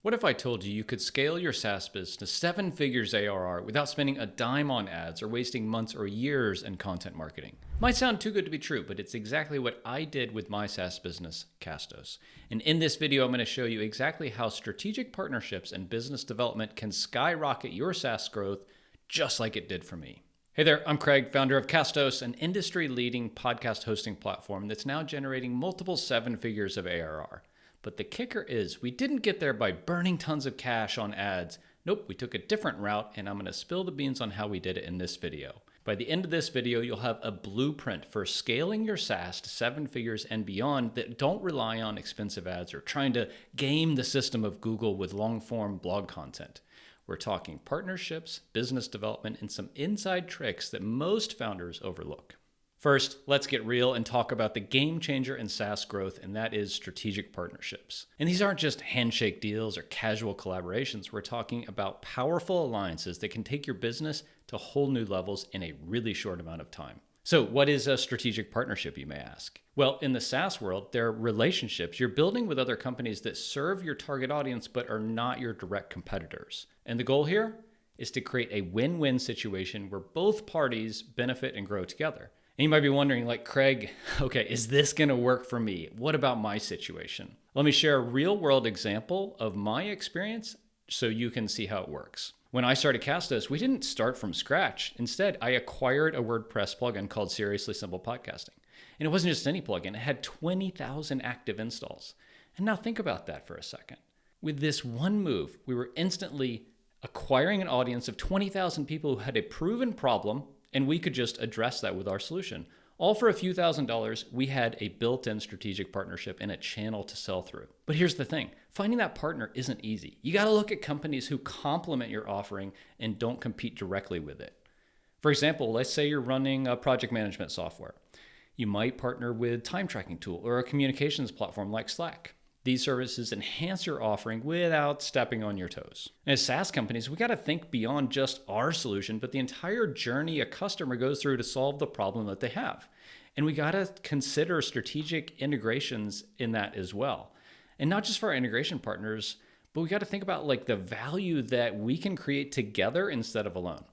What if I told you you could scale your SaaS business to 7 figures ARR without spending a dime on ads or wasting months or years in content marketing? Might sound too good to be true, but it's exactly what I did with my SaaS business, Castos. And in this video, I'm going to show you exactly how strategic partnerships and business development can skyrocket your SaaS growth just like it did for me. Hey there, I'm Craig, founder of Castos, an industry-leading podcast hosting platform that's now generating multiple 7 figures of ARR. But the kicker is, we didn't get there by burning tons of cash on ads. Nope, we took a different route, and I'm going to spill the beans on how we did it in this video. By the end of this video, you'll have a blueprint for scaling your SaaS to 7 figures and beyond that don't rely on expensive ads or trying to game the system of Google with long-form blog content. We're talking partnerships, business development, and some inside tricks that most founders overlook. First, let's get real and talk about the game changer in SaaS growth, and that is strategic partnerships. And these aren't just handshake deals or casual collaborations. We're talking about powerful alliances that can take your business to whole new levels in a really short amount of time. So what is a strategic partnership, you may ask? Well, in the SaaS world, they're relationships you're building with other companies that serve your target audience but are not your direct competitors. And the goal here is to create a win-win situation where both parties benefit and grow together. And you might be wondering, like, Craig, okay, is this going to work for me? What about my situation? Let me share a real-world example of my experience so you can see how it works. When I started Castos, we didn't start from scratch. Instead, I acquired a WordPress plugin called Seriously Simple Podcasting. And it wasn't just any plugin. It had 20,000 active installs. And now think about that for a second. With this one move, we were instantly acquiring an audience of 20,000 people who had a proven problem, and we could just address that with our solution. All for a few $1,000s, we had a built-in strategic partnership and a channel to sell through. But here's the thing, finding that partner isn't easy. You gotta look at companies who complement your offering and don't compete directly with it. For example, let's say you're running a project management software. You might partner with a time tracking tool or a communications platform like Slack. These services enhance your offering without stepping on your toes. And as SaaS companies, we got to think beyond just our solution, but the entire journey a customer goes through to solve the problem that they have. And we got to consider strategic integrations in that as well. And not just for our integration partners, but we got to think about like the value that we can create together instead of alone.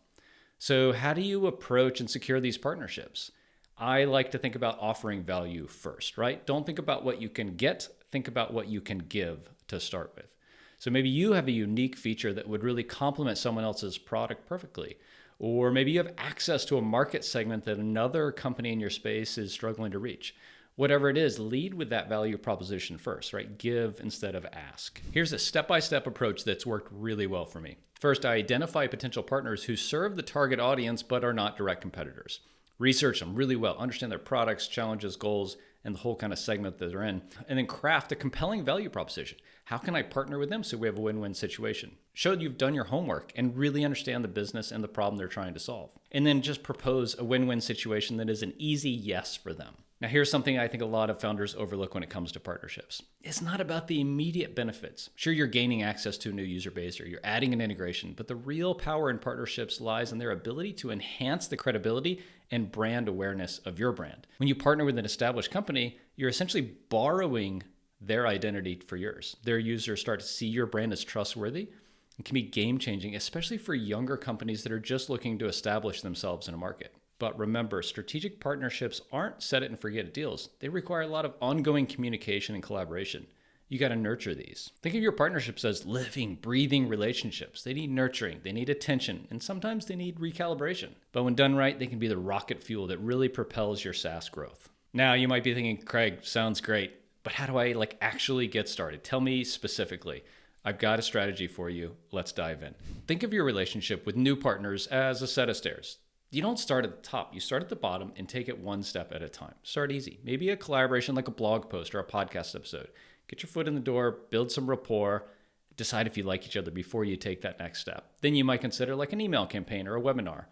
So how do you approach and secure these partnerships? I like to think about offering value first, right? Don't think about what you can get, think about what you can give to start with. So maybe you have a unique feature that would really complement someone else's product perfectly. Or maybe you have access to a market segment that another company in your space is struggling to reach. Whatever it is, lead with that value proposition first, right? Give instead of ask. Here's a step-by-step approach that's worked really well for me. First, I identify potential partners who serve the target audience but are not direct competitors. Research them really well, understand their products, challenges, goals, and the whole kind of segment that they're in, and then craft a compelling value proposition. How can I partner with them so we have a win-win situation? Show that you've done your homework and really understand the business and the problem they're trying to solve. And then just propose a win-win situation that is an easy yes for them. Now, here's something I think a lot of founders overlook when it comes to partnerships. It's not about the immediate benefits. Sure, you're gaining access to a new user base or you're adding an integration, but the real power in partnerships lies in their ability to enhance the credibility and brand awareness of your brand. When you partner with an established company, you're essentially borrowing their identity for yours. Their users start to see your brand as trustworthy and can be game-changing, especially for younger companies that are just looking to establish themselves in a market. But remember, strategic partnerships aren't set it and forget it deals. They require a lot of ongoing communication and collaboration. You got to nurture these. Think of your partnerships as living, breathing relationships. They need nurturing, they need attention, and sometimes they need recalibration. But when done right, they can be the rocket fuel that really propels your SaaS growth. Now, you might be thinking, Craig, sounds great, but how do I actually get started? Tell me specifically. I've got a strategy for you. Let's dive in. Think of your relationship with new partners as a set of stairs. You don't start at the top, you start at the bottom and take it one step at a time. Start easy. Maybe a collaboration like a blog post or a podcast episode. Get your foot in the door, build some rapport, decide if you like each other before you take that next step. Then you might consider like an email campaign or a webinar.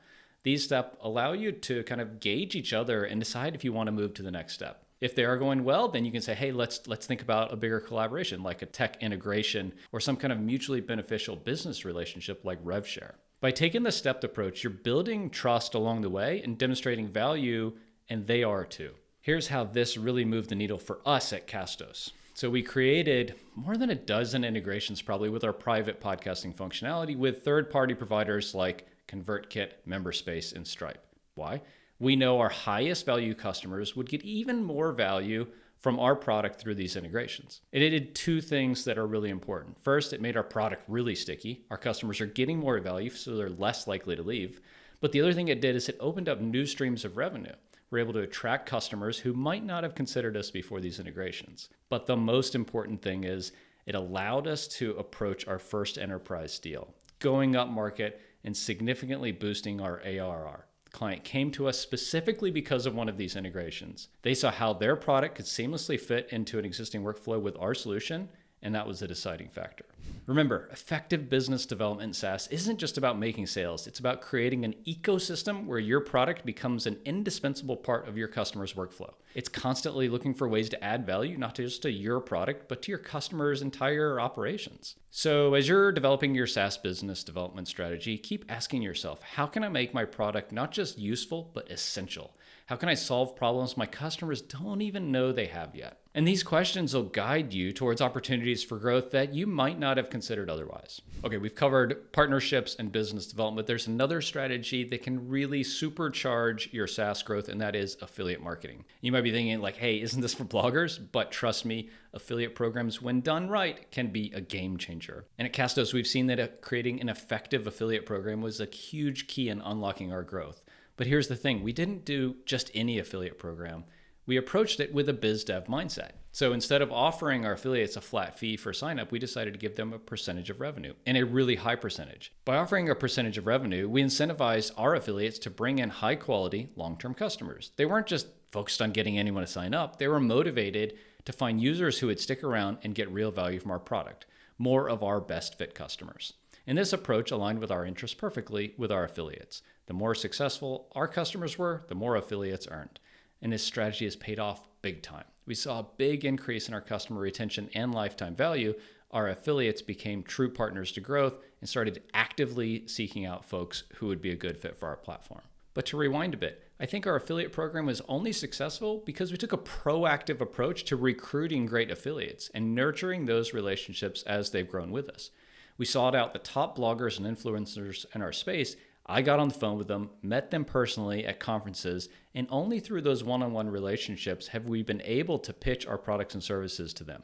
These steps allow you to kind of gauge each other and decide if you want to move to the next step. If they are going well, then you can say, hey, let's think about a bigger collaboration like a tech integration or some kind of mutually beneficial business relationship like rev share. By taking the stepped approach, you're building trust along the way and demonstrating value, and they are too. Here's how this really moved the needle for us at Castos. So we created more than a dozen integrations probably with our private podcasting functionality with third-party providers like ConvertKit, MemberSpace, and Stripe. Why? We know our highest value customers would get even more value from our product through these integrations. And it did two things that are really important. First, it made our product really sticky. Our customers are getting more value, so they're less likely to leave. But the other thing it did is it opened up new streams of revenue. We're able to attract customers who might not have considered us before these integrations. But the most important thing is it allowed us to approach our first enterprise deal, going up market and significantly boosting our A.R.R. The client came to us specifically because of one of these integrations. They saw how their product could seamlessly fit into an existing workflow with our solution, and that was the deciding factor. Remember, effective business development in SaaS isn't just about making sales. It's about creating an ecosystem where your product becomes an indispensable part of your customer's workflow. It's constantly looking for ways to add value, not just to your product, but to your customer's entire operations. So as you're developing your SaaS business development strategy, keep asking yourself, how can I make my product not just useful, but essential? How can I solve problems my customers don't even know they have yet? And these questions will guide you towards opportunities for growth that you might not have considered otherwise. Okay, we've covered partnerships and business development. There's another strategy that can really supercharge your SaaS growth, and that is affiliate marketing. You might be thinking like, hey, isn't this for bloggers? But trust me, affiliate programs, when done right, can be a game changer. And at Castos, we've seen that creating an effective affiliate program was a huge key in unlocking our growth. But here's the thing, we didn't do just any affiliate program. We approached it with a biz dev mindset. So instead of offering our affiliates a flat fee for sign up, we decided to give them a percentage of revenue, and a really high percentage. By offering a percentage of revenue, we incentivized our affiliates to bring in high quality, long-term customers. They weren't just focused on getting anyone to sign up. They were motivated to find users who would stick around and get real value from our product, more of our best fit customers. And this approach aligned with our interests perfectly with our affiliates. The more successful our customers were, the more affiliates earned. And this strategy has paid off big time. We saw a big increase in our customer retention and lifetime value. Our affiliates became true partners to growth and started actively seeking out folks who would be a good fit for our platform. But to rewind a bit, I think our affiliate program was only successful because we took a proactive approach to recruiting great affiliates and nurturing those relationships as they've grown with us. We sought out the top bloggers and influencers in our space. I got on the phone with them, met them personally at conferences, and only through those one-on-one relationships have we been able to pitch our products and services to them.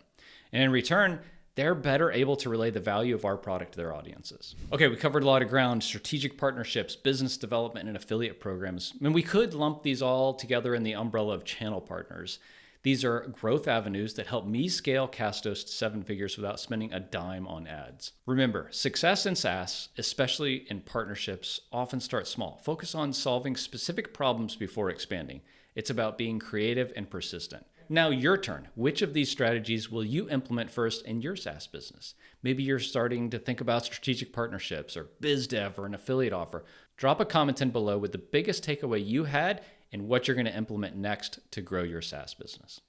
And in return, they're better able to relay the value of our product to their audiences. Okay, we covered a lot of ground: strategic partnerships, business development, and affiliate programs. I mean, we could lump these all together in the umbrella of channel partners. These are growth avenues that help me scale Castos to 7 figures without spending a dime on ads. Remember, success in SaaS, especially in partnerships, often starts small. Focus on solving specific problems before expanding. It's about being creative and persistent. Now your turn. Which of these strategies will you implement first in your SaaS business? Maybe you're starting to think about strategic partnerships or biz dev or an affiliate offer. Drop a comment in below with the biggest takeaway you had and what you're going to implement next to grow your SaaS business.